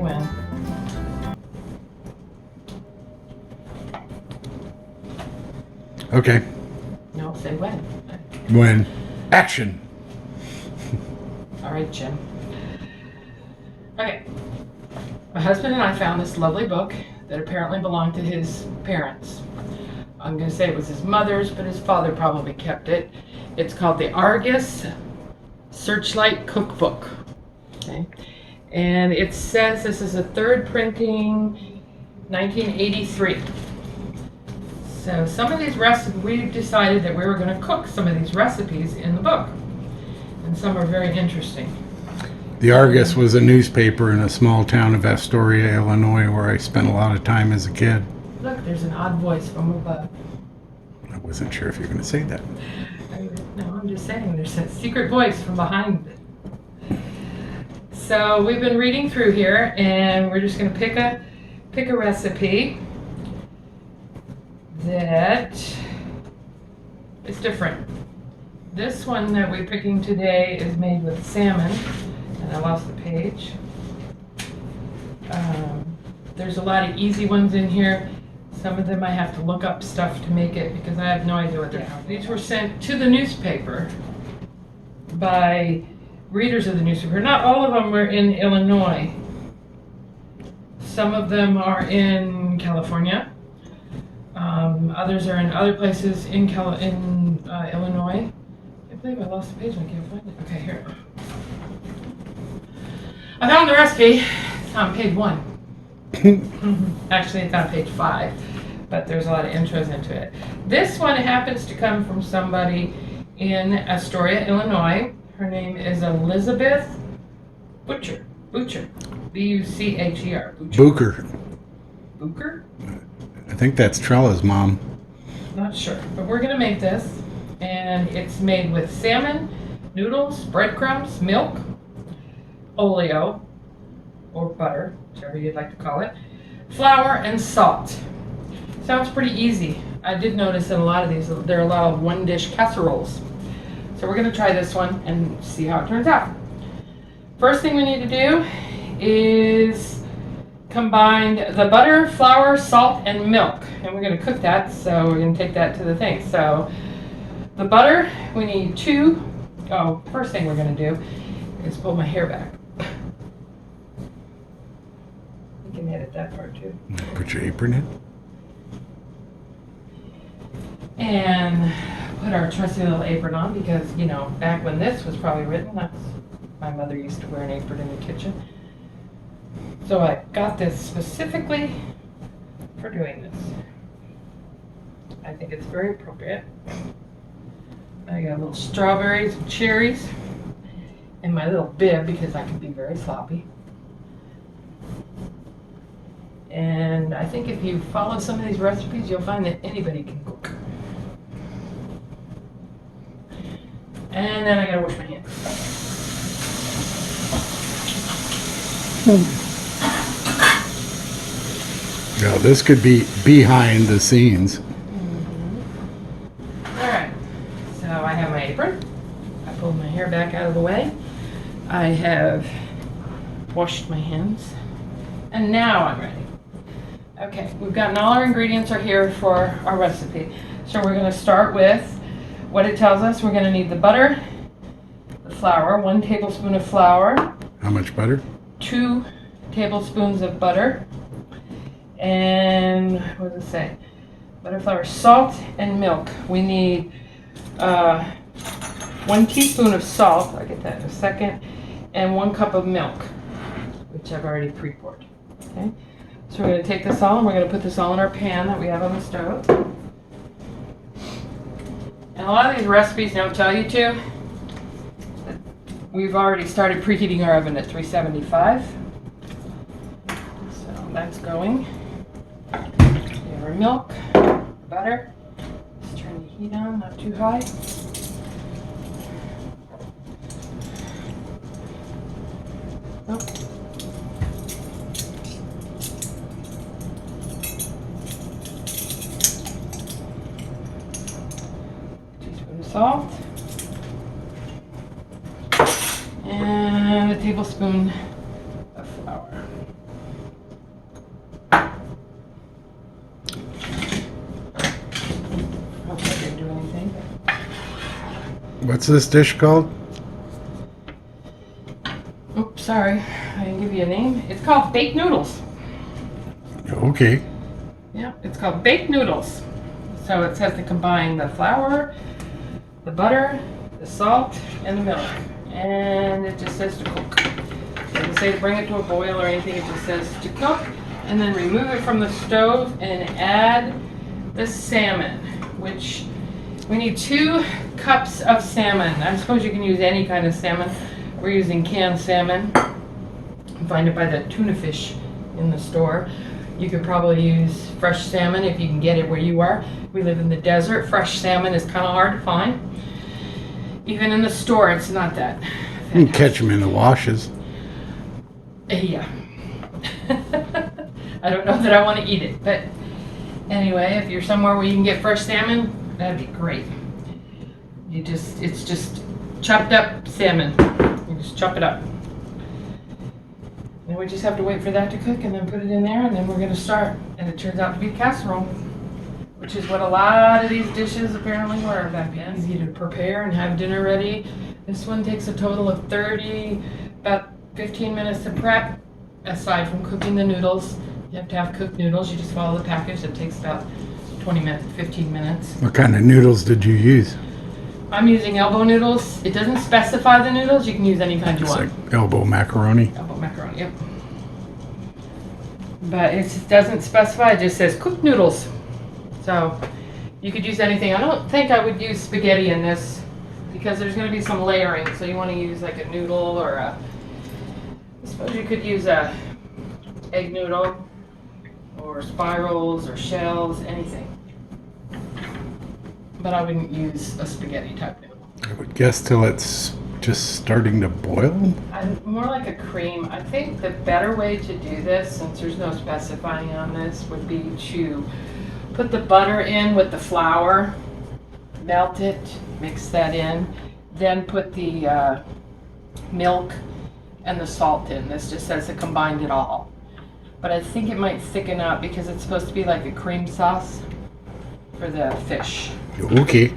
when. Okay. No, say when. When. Action. All right, Jim. Okay. My husband and I found this lovely book that apparently belonged to his parents. I'm going to say it was his mother's, but his father probably kept it. It's called the Argus Searchlight Cookbook. Okay. And it says this is a third printing, 1983. So some of these recipes, we decided that we were going to cook some of these recipes in the book. And some are very interesting. The Argus was a newspaper in a small town of Astoria, Illinois, where I spent a lot of time as a kid. Look, there's an odd voice from above. I wasn't sure if you were going to say that. No, I'm just saying there's a secret voice from behind it. So we've been reading through here, and we're just going to pick a recipe that is different. This one that we're picking today is made with salmon, and I lost the page. There's a lot of easy ones in here. Some of them I have to look up stuff to make it because I have no idea what they're. These were sent to the newspaper by readers of the newspaper. Not all of them were in Illinois. Some of them are in California. Others are in other places in Illinois. I believe I lost the page and I can't find it. Okay, here. I found the recipe. It's on page 1. Actually, it's on page 5, but there's a lot of intros into it. This one happens to come from somebody in Astoria, Illinois. Her name is Elizabeth Butcher. B-U-C-H-E-R. Booker. Booker? I think that's Trella's mom. Not sure, but we're gonna make this, and it's made with salmon, noodles, breadcrumbs, milk, oleo, or butter, whichever you'd like to call it, flour, and salt. Sounds pretty easy. I did notice in a lot of these, there are a lot of one-dish casseroles. So we're gonna try this one and see how it turns out. First thing we need to do is combine the butter, flour, salt, and milk. And we're gonna cook that, so we're gonna take that to the thing. So the butter, we need first thing we're gonna do is pull my hair back. You can edit that part too. Put your apron in. And put our trusty little apron on because, you know, back when this was probably written, my mother used to wear an apron in the kitchen. So I got this specifically for doing this. I think it's very appropriate. I got little strawberries and cherries in my little bib because I can be very sloppy. And I think if you follow some of these recipes, you'll find that anybody can cook. And then I gotta wash my hands. Now this could be behind the scenes. Alright, so I have my apron. I pulled my hair back out of the way. I have washed my hands. And now I'm ready. Okay, we've gotten all our ingredients are here for our recipe. So we're going to start with what it tells us. We're going to need the butter, the flour, 1 tablespoon of flour. How much butter? 2 tablespoons of butter. And what does it say? Butter, flour, salt, and milk. We need 1 teaspoon of salt. I'll get that in a second. And 1 cup of milk, which I've already pre-poured. Okay. So we're going to take this all and we're going to put this all in our pan that we have on the stove. And a lot of these recipes don't tell you to. We've already started preheating our oven at 375. So that's going. We have our milk, butter. Let's turn the heat on, not too high. Oh. Teaspoon of salt. And a tablespoon of flour. What's this dish called? Oops, sorry. I didn't give you a name. It's called baked noodles. Okay. Yeah, it's called baked noodles. So it says to combine the flour, the butter, the salt, and the milk. And it just says to cook. It doesn't say to bring it to a boil or anything. It just says to cook. And then remove it from the stove and add the salmon, which we need 2 cups of salmon. I suppose you can use any kind of salmon. We're using canned salmon. You can find it by the tuna fish in the store. You could probably use fresh salmon if you can get it where you are. We live in the desert. Fresh salmon is kind of hard to find. Even in the store, it's not that fantastic. You can catch them in the washes. Yeah. I don't know that I want to eat it, but anyway, if you're somewhere where you can get fresh salmon, that'd be great. It's just chopped up salmon. You just chop it up. And we just have to wait for that to cook and then put it in there, and then we're going to start. And it turns out to be casserole, which is what a lot of these dishes apparently were back then. Easy to prepare and have dinner ready. This one takes a total of about 15 minutes to prep, aside from cooking the noodles. You have to have cooked noodles. You just follow the package. It takes about 20 minutes, 15 minutes. What kind of noodles did you use? I'm using elbow noodles. It doesn't specify the noodles. You can use any kind you It's want. like elbow macaroni. Elbow macaroni, yep. But it doesn't specify. It just says cooked noodles. So you could use anything. I don't think I would use spaghetti in this because there's going to be some layering. So you want to use like a noodle or I suppose you could use a egg noodle or spirals or shells, anything. But I wouldn't use a spaghetti type noodle. I would guess till it's just starting to boil. More like a cream. I think the better way to do this, since there's no specifying on this, would be to put the butter in with the flour, melt it, mix that in, then put the milk and the salt in. This just says it combined it all. But I think it might thicken up because it's supposed to be like a cream sauce for the fish. Okay.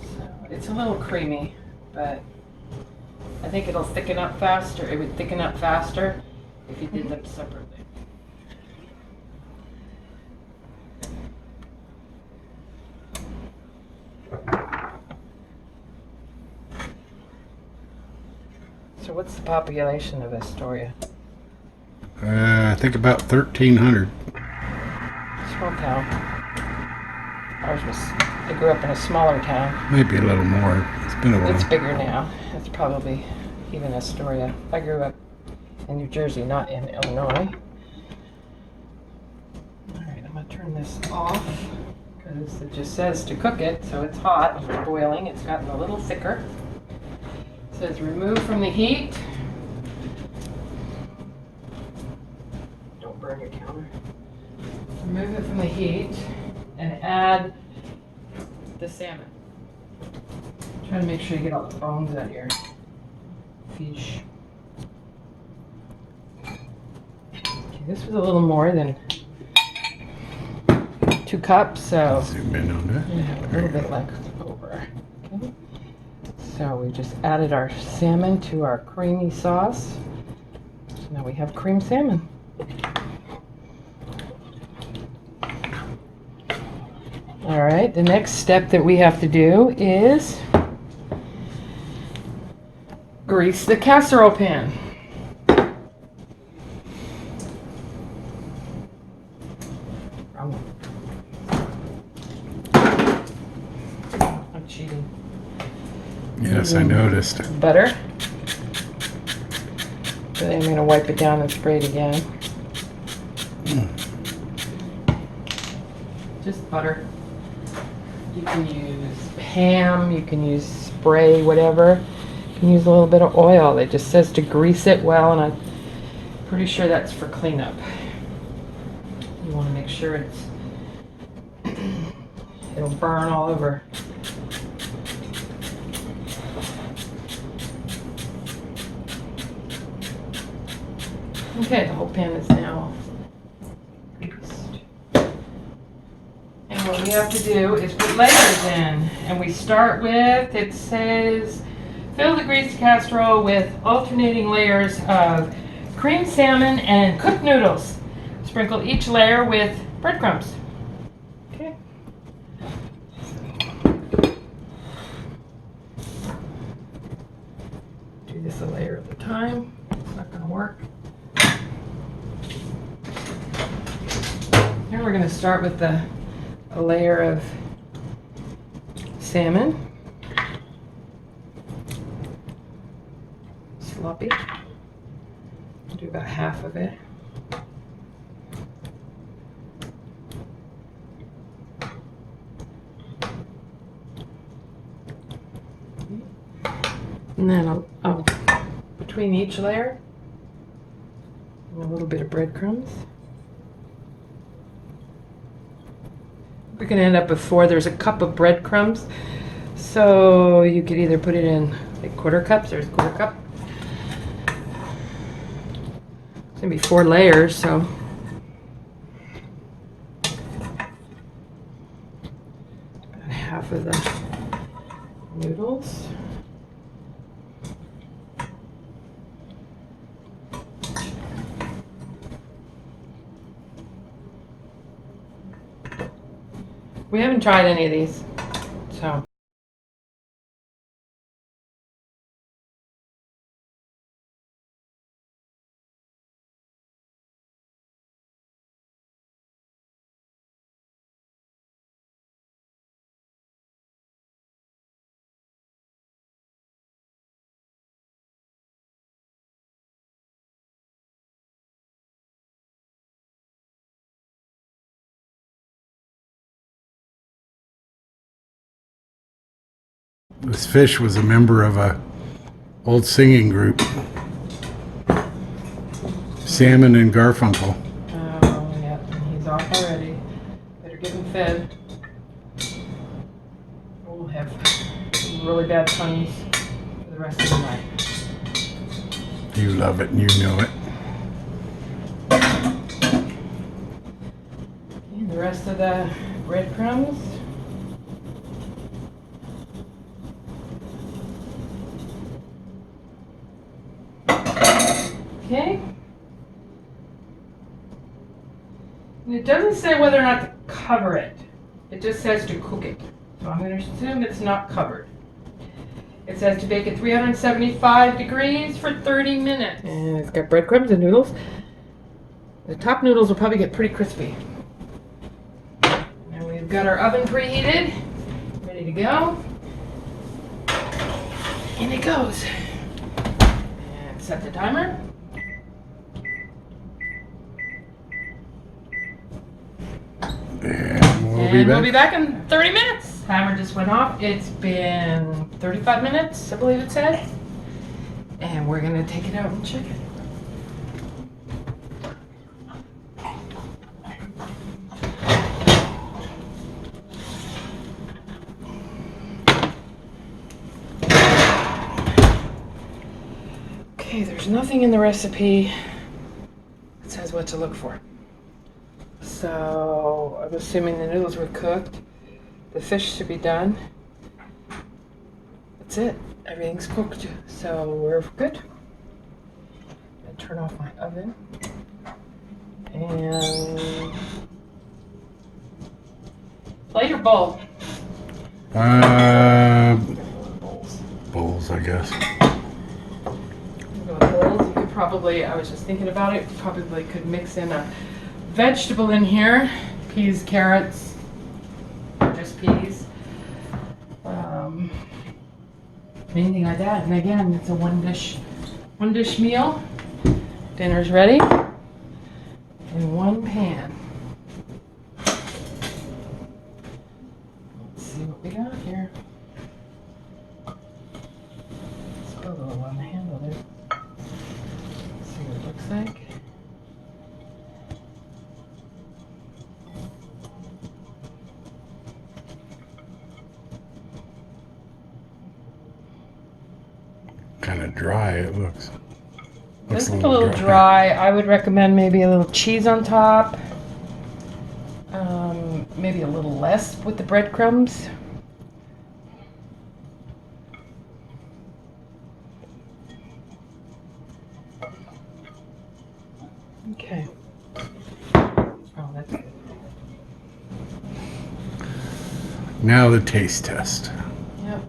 So it's a little creamy, but I think it'll thicken up faster. It would thicken up faster if you did them separately. So what's the population of Astoria? I think about 1,300. Small town. I grew up in a smaller town. Maybe a little more. It's been a while. It's bigger now. It's probably even Astoria. I grew up in New Jersey, not in Illinois. Alright, I'm going to turn this off because it just says to cook it, so it's hot. It's boiling. It's gotten a little thicker. It says remove from the heat. Don't burn your counter. Remove it from the heat and add the salmon. Try to make sure you get all the bones out of your fish. Okay, this was a little more than 2 cups, so Zoom in on that. a little bit left over. Okay. So we just added our salmon to our creamy sauce. So now we have cream salmon. All right, the next step that we have to do is grease the casserole pan. Wrong one. I'm cheating. Yes, I noticed. Butter. So then I'm going to wipe it down and spray it again. Just butter. You can use ham, you can use spray, whatever. You can use a little bit of oil. It just says to grease it well, and I'm pretty sure that's for cleanup. You want to make sure it'll burn all over. Okay, the whole pan is now greased. And what we have to do is put layers in. And we start with, it says, fill the greased casserole with alternating layers of creamed salmon and cooked noodles. Sprinkle each layer with breadcrumbs. Okay. Do this a layer at a time. It's not going to work. Now we're going to start with a layer of salmon. Sloppy. I'll do about half of it. And then I'll between each layer, a little bit of breadcrumbs. We're going to end up with 4. There's a cup of breadcrumbs, so you could either put it in like quarter cups. There's a quarter cup. It's going to be 4 layers, so about half of the noodles. We haven't tried any of these, so. This fish was a member of a old singing group, Salmon and Garfunkel. Oh, yeah, he's off already. Better get him fed. We'll have really bad tongues for the rest of the night. You love it and you know it. And the rest of the breadcrumbs. Okay. And it doesn't say whether or not to cover it. It just says to cook it. So I'm going to assume it's not covered. It says to bake at 375 degrees for 30 minutes. And it's got breadcrumbs and noodles. The top noodles will probably get pretty crispy. And we've got our oven preheated, ready to go. And it goes. And set the timer. And we'll be back in 30 minutes. Timer just went off. It's been 35 minutes, I believe it said. And we're going to take it out and check it. Okay, there's nothing in the recipe that says what to look for. So I'm assuming the noodles were cooked. The fish should be done. That's it. Everything's cooked. So we're good. I'm gonna turn off my oven. And plate or bowl? Bowls, I guess. Go with bowls. You could probably, I was just thinking about it, you probably could mix in a vegetable in here. Peas, carrots, or just peas. Anything like that. And again, it's a one dish meal. Dinner's ready in one pan. Let's see what we got here. Let's put a little on the handle there. Let's see what it looks like. Kind of dry, it looks. Looks like a little dry. I would recommend maybe a little cheese on top. maybe a little less with the breadcrumbs. Okay. Oh, that's good. Now the taste test. Yep.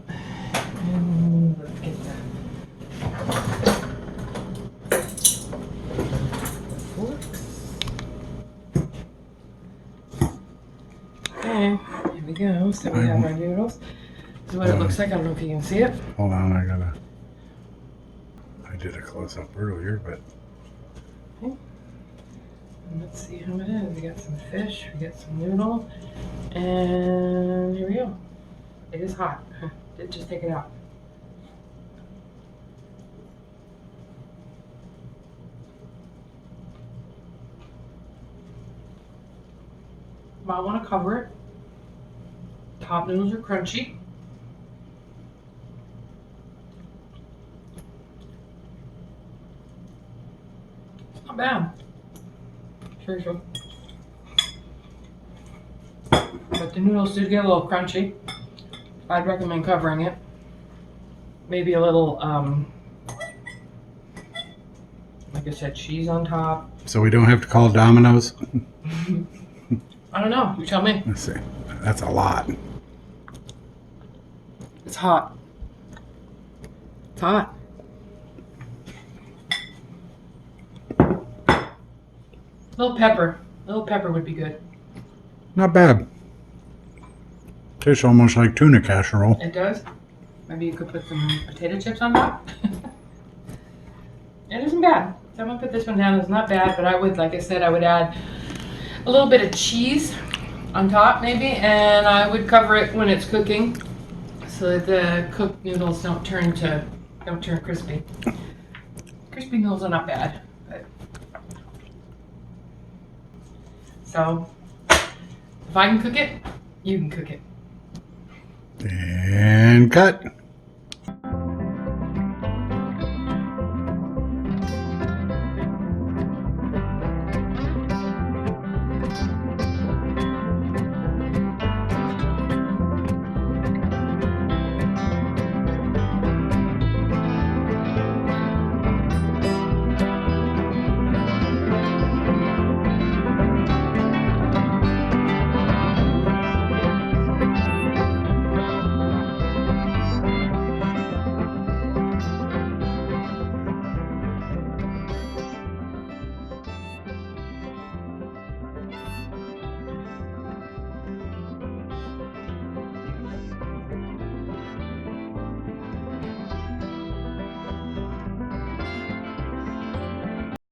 And let's get the forks. Okay, here we go. So we have our noodles. This is what it looks like. I don't know if you can see it. Hold on, I did a close up earlier, but Okay. And let's see how it is. We got some fish, we got some noodle, and here we go. It is hot. Did just take it out. Might want to cover it. Top noodles are crunchy. It's not bad. Sure. But the noodles do get a little crunchy. I'd recommend covering it. Maybe a little, like I said, cheese on top. so we don't have to call Domino's. I don't know. You tell me. Let's see. That's a lot. It's hot. It's hot. Little pepper. Little pepper would be good. Not bad. Tastes almost like tuna casserole. It does. Maybe you could put some potato chips on top. It isn't bad. So I'm gonna put this one down. It's not bad, but I would, like I said, I would add a little bit of cheese on top maybe, and I would cover it when it's cooking so that the cooked noodles don't turn crispy. Crispy noodles are not bad. But... So if I can cook it, you can cook it. And cut.